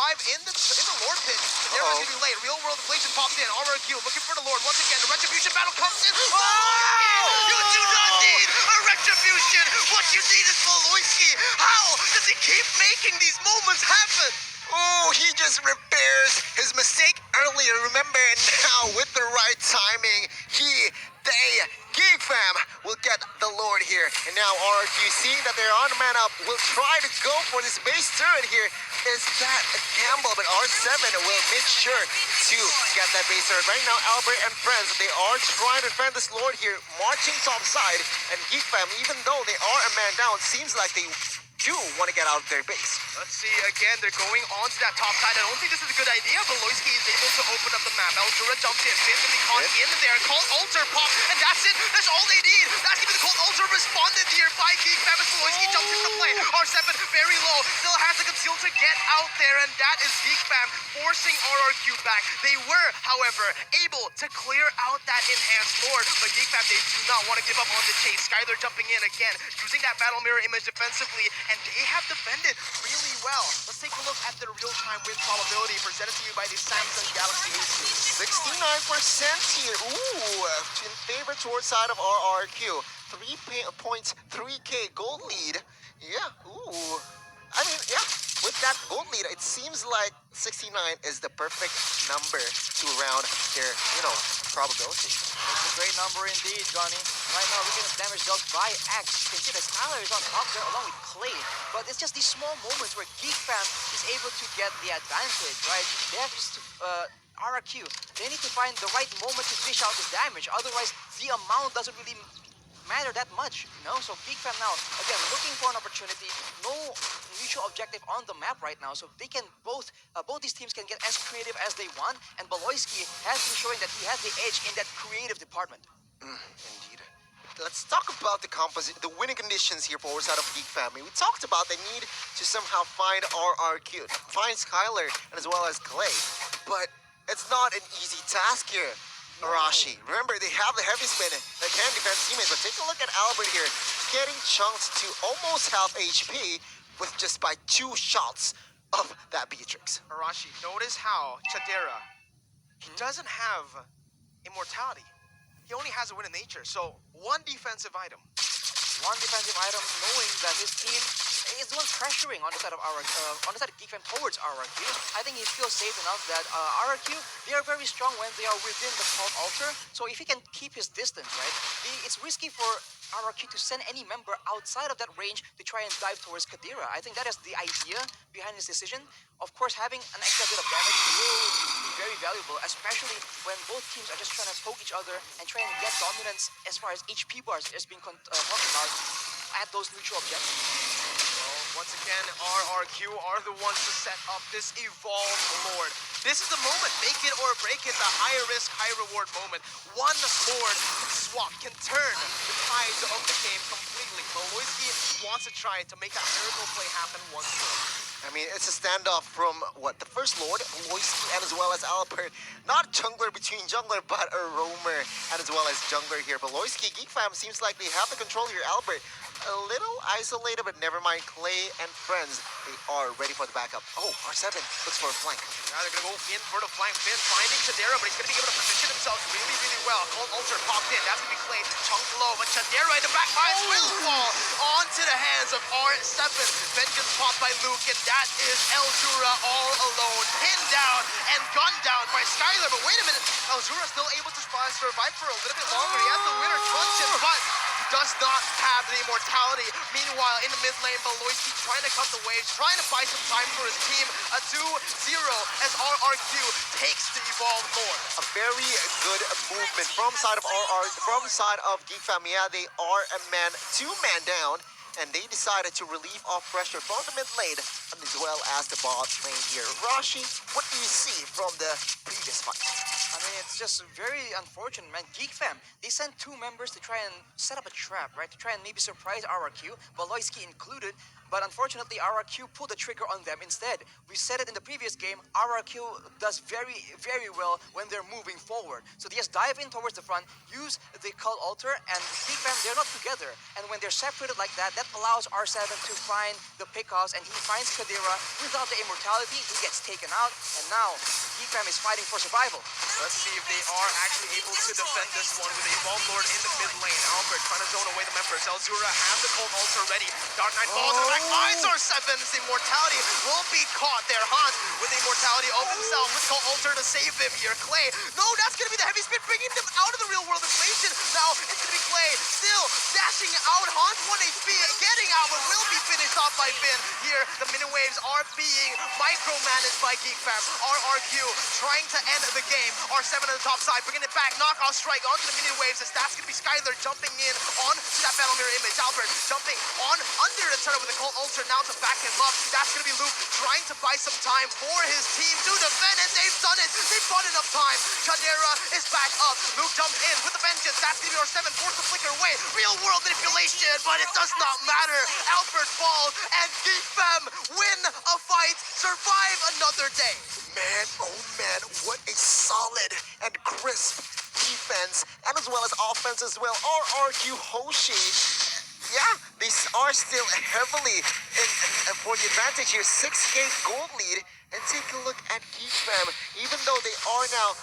revive in the Lord pit. They're going to be late. Real world inflation pops in. Rrq looking for the Lord once again. The retribution battle comes in. You do not need a retribution. What you need is Baloyskie. How does he keep making these moments happen? Oh, he just repairs his mistake earlier, remember, and now with the right timing, Geekfam will get the Lord here. And now Rrq, seeing that they're on man up, will try to go for this base turret here. Is that a gamble? But R7 will make sure to get that base turret. Right now, Albert and friends, they are trying to defend this Lord here, marching top side. And Geekfam, even though they are a man down, seems like they do want to get out of their base. Let's see, again, they're going on to that top side. I don't think this is a good idea. Baloyskie is able to open up the map. Eldura jumps in, Finn's gonna be caught in there. Cold Altar pop, and that's it. That's all they need. That's even the Cold Altar responded here by Geekfam as Baloyskie jumps into play. R7 very low, still has the conceal to get out there, and that is Geekfam forcing Rrq back. They were, however, able to clear out that enhanced Lord, but Geekfam, they do not want to give up on the chase. Skylar jumping in again, using that battle mirror image defensively, and they have defended really well. Let's take a look at their real-time win probability presented to you by the Samsung Galaxy A2. 69% here. Ooh, in favor towards side of Rrq. 3.3k gold lead. Yeah, ooh. I mean, yeah, with that gold lead, it seems like 69 is the perfect number to round their, probability. It's a great number indeed, Johnny. Right now, looking at damage dealt by Axe. You can see that Skylar is on top there along with Clay. But it's just these small moments where Geekfam is able to get the advantage, right? They have just Rrq. They need to find the right moment to dish out the damage. Otherwise, the amount doesn't really matter that much, So Geekfam now, again, looking for an opportunity. No mutual objective on the map right now, so they can both these teams can get as creative as they want, and Baloyskie has been showing that he has the edge in that creative department. Indeed. Let's talk about the winning conditions here for our side of Geekfam. We talked about the need to somehow find Rrq, find Skylar, and as well as Clay, but it's not an easy task here. Arashi. Remember, they have the heavy spin that can defend teammates, but take a look at Albert here, getting chunked to almost half HP with just by 2 shots of that Beatrix. Arashi, notice how Chadera, he doesn't have immortality. He only has a win in nature, so one defensive item. One defensive item, knowing that his team is the one pressuring on the side of Geekfam towards Rrq. I think he feels safe enough that Rrq, they are very strong when they are within the Cold Altar. So if he can keep his distance, right, it's risky for Rrq to send any member outside of that range to try and dive towards Kadira. I think that is the idea behind his decision. Of course, having an extra bit of damage will be very valuable, especially when both teams are just trying to poke each other and try and get dominance as far as HP bars is being talked about at those neutral objectives. Once again, Rrq are the ones to set up this evolved Lord. This is the moment, make it or break it, the high risk, high reward moment. One Lord swap can turn the tides of the game completely. Baloyskie wants to try to make that miracle play happen once more. I mean, it's a standoff from, the first Lord, Baloyskie, and as well as Albert. Not jungler between jungler, but a roamer, and as well as jungler here. Baloyskie, Geekfam seems like they have the control here. Albert, a little isolated, but never mind. Clay and friends, they are ready for the backup. Oh, R7 looks for a flank. Now they're going to go in for the flank. Finn finding Chadera, but he's going to be able to position himself really, really well. Cold Altar popped in. That's going to be Clay. Chunked low, but Chadera in the back lines will fall onto the hands of R7. Vengeance popped by Luke, and that is Eldura all alone. Pinned down and gunned down by Skylar. But wait a minute, Eldura still able to survive for a little bit longer. He has the winner truncheon, but does not have the immortality. Meanwhile, in the mid lane, Baloyskie trying to cut the waves, trying to buy some time for his team. A 2-0 as Rrq takes the evolved Lord. A very good movement from side of Geekfam. Yeah, they are a two-man down, and they decided to relieve off pressure from the mid lane as well as the bot lane here. Rashi, what do you see from the previous fight? I mean, it's just very unfortunate, man. Geekfam, they sent 2 members to try and set up a trap, right? To try and maybe surprise Rrq, Baloyskie included. but unfortunately RRQ pulled the trigger on them instead. We said it in the previous game, RRQ does very, very well when they're moving forward. So they just dive in towards the front, use the Cult Altar, and Geekfam, they're not together. And when they're separated like that, that allows R7 to find the pickoffs, and he finds Kadira without the immortality. He gets taken out, and now Geekfam is fighting for survival. Let's see if they are actually able to defend this one with a Evolved Lord in the mid lane. Albert trying to zone away the members. Elzura has the Cold Altar ready. Dark Knight falls in the back. Finds R7's immortality. Will be caught there. Hans with the immortality of himself with Cold Altar to save him here. Clay, no, that's going to be the heavy spin bringing them out of the real world inflation. Now it's going to be Clay still dashing out. Hans 1 HP getting out, but will be finished off by Finn. Here, the mini waves are being micromanaged by Geekfam. RRQ trying to end the game. R7 on the top side, bringing it back. Knockout strike onto the mini waves. As that's going to be Skylar jumping in on to that battle mirror image. Albert jumping on under the turret with the Cold Ultra now to back him up. That's going to be Luke trying to buy some time for his team to defend, and they've done it. They've bought enough time. Kadira is back up. Luke jumps in with the vengeance. That's going to be R7 forced to flicker away. Real world manipulation, but it does not matter. Albert falls, and Geekfam win a fight, survive another day. Man, oh man, what a solid and crisp defense, and as well as offense as well. RRQ Hoshi, yeah, they are still heavily in for the advantage here. 6K gold lead, and take a look at Geekfam. Even though they are now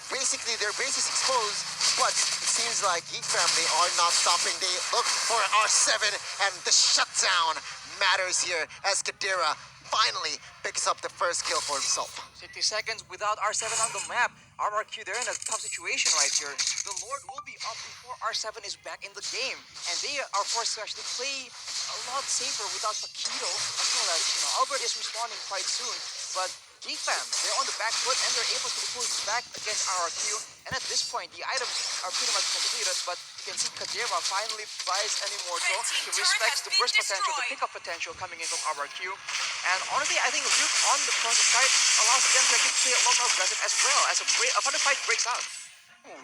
basically their base is exposed, but it seems like Geekfam, they are not stopping. They look for R7, and the shutdown matters here as Kadira finally picks up the first kill for himself. 60 seconds without R7 on the map. RRQ, they're in a tough situation right here. The Lord will be up before R7 is back in the game, and they are forced to actually play a lot safer without Paquito, as well as, Albert is responding quite soon, but Geekfam, they're on the back foot, and they're able to push back against RRQ, and at this point, the items are pretty much completed, but you can see Kadira finally buys an Immortal. He respects the burst potential, the pickup potential coming in from RRQ, and honestly, I think Luke on the front side allows them to actually play a lot more aggressive as well, as a fun fight breaks out.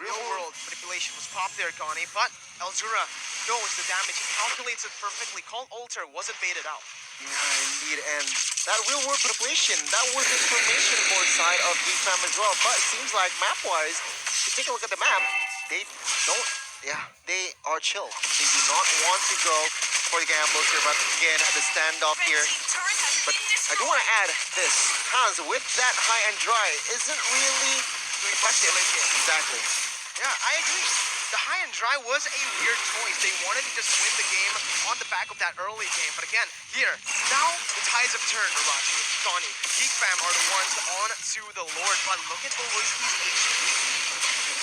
Real world manipulation was popped there, Connie, but Elzura knows the damage. He calculates it perfectly. Cold Altar wasn't baited out. Yeah, indeed, and that real world manipulation, that was information for the side of Geekfam as well, but it seems like map-wise, if you take a look at the map, they don't, they are chill. They do not want to go for the gambles here, but again, the standoff here. But I do want to add this, Hans, with that high and dry, isn't really effective. Exactly. Yeah, I agree. The high and dry was a weird choice. They wanted to just win the game on the back of that early game. But again, here, now the tides have turned, Rrq, Donnie. Geekfam are the ones on to the Lord. But look at Baloyskie's HP.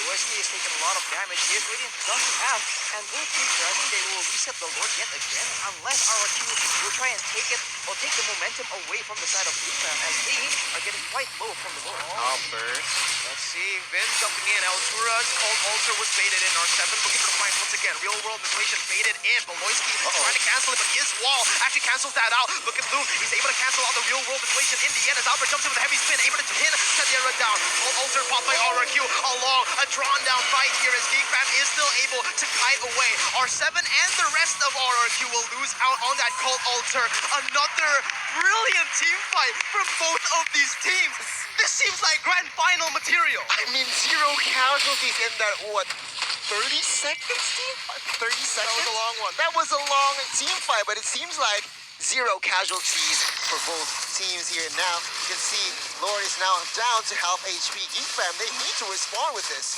Baloyskie is taking a lot of damage. He is Radiant doesn't have, and both teams, I think they will reset the Lord yet again, unless RRQ will try and take it, or take the momentum away from the side of Geekfam, as they are getting quite low from the Lord. Albert. Let's see, Vin jumping in. Elzura's Cold Altar was baited in. R7 looking for the fight once again. Real world inflation baited in. Baloyskie trying to cancel it, but his wall actually cancels that out. Look at Luke. He's able to cancel out the real world inflation in the end as Albert jumps in with a heavy spin, able to pin Kadira down. Cold Altar popped by RRQ along a drawn down fight here as Geekfam is still able to kite away. R7 and the rest of RRQ will lose out on that Cold Altar. Another brilliant team fight from both of these teams. This seems like grand final material. I mean, 0 casualties in that, what, 30 seconds team fight? 30 seconds? That was a long one. That was a long team fight, but it seems like 0 casualties for both teams here. Now, you can see Lord is now down to half HP. Geekfam, they need to respond with this.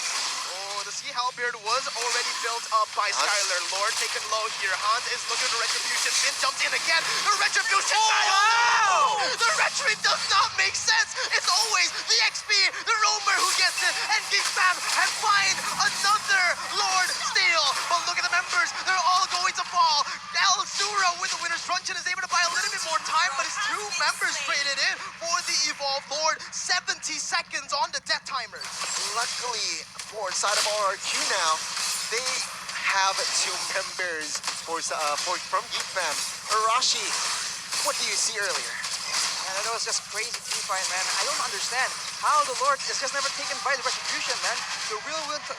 Oh, the Sea Halberd was already built up by Skylar. Lord taken low here. Hans is looking for Retribution. Finn jumps in again. The Retribution battle! No! The Retri does not make sense. It's always the XP, the Roamer who gets it. And Geekfam have find another Lord steal. But look at the members. They're all going to fall. Elzura with the winner's truncheon is able to buy a little bit more time, but his 2 members traded in for the Evolved Lord. 70 seconds on the death timers. Luckily, for side of RRQ now, they have 2 members from Geekfam. Arashi, what do you see earlier? And that was just crazy team fight, man. I don't understand. how the Lord is just never taken by the retribution, man.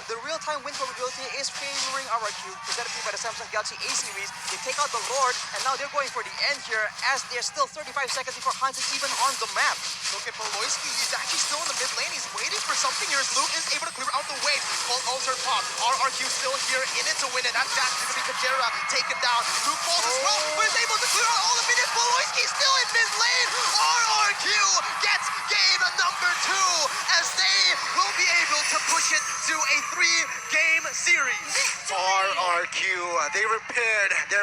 The real-time win probability is favoring RRQ, presented to me by the Samsung Galaxy A series. They take out the Lord, and now they're going for the end here, as there's still 35 seconds before Hans is even on the map. Look at Baloyskie. He's actually still in the mid lane. He's waiting for something here as Luke is able to clear out the wave. Called Alter Pop. RRQ still here in it to win it. That's going to be Kajera taken down. Luke falls as well, but is able to clear out all of it. Baloyskie still in mid lane. RRQ gets game number 2 as they will be able to push it to a 3-game series. RRQ, they repaired their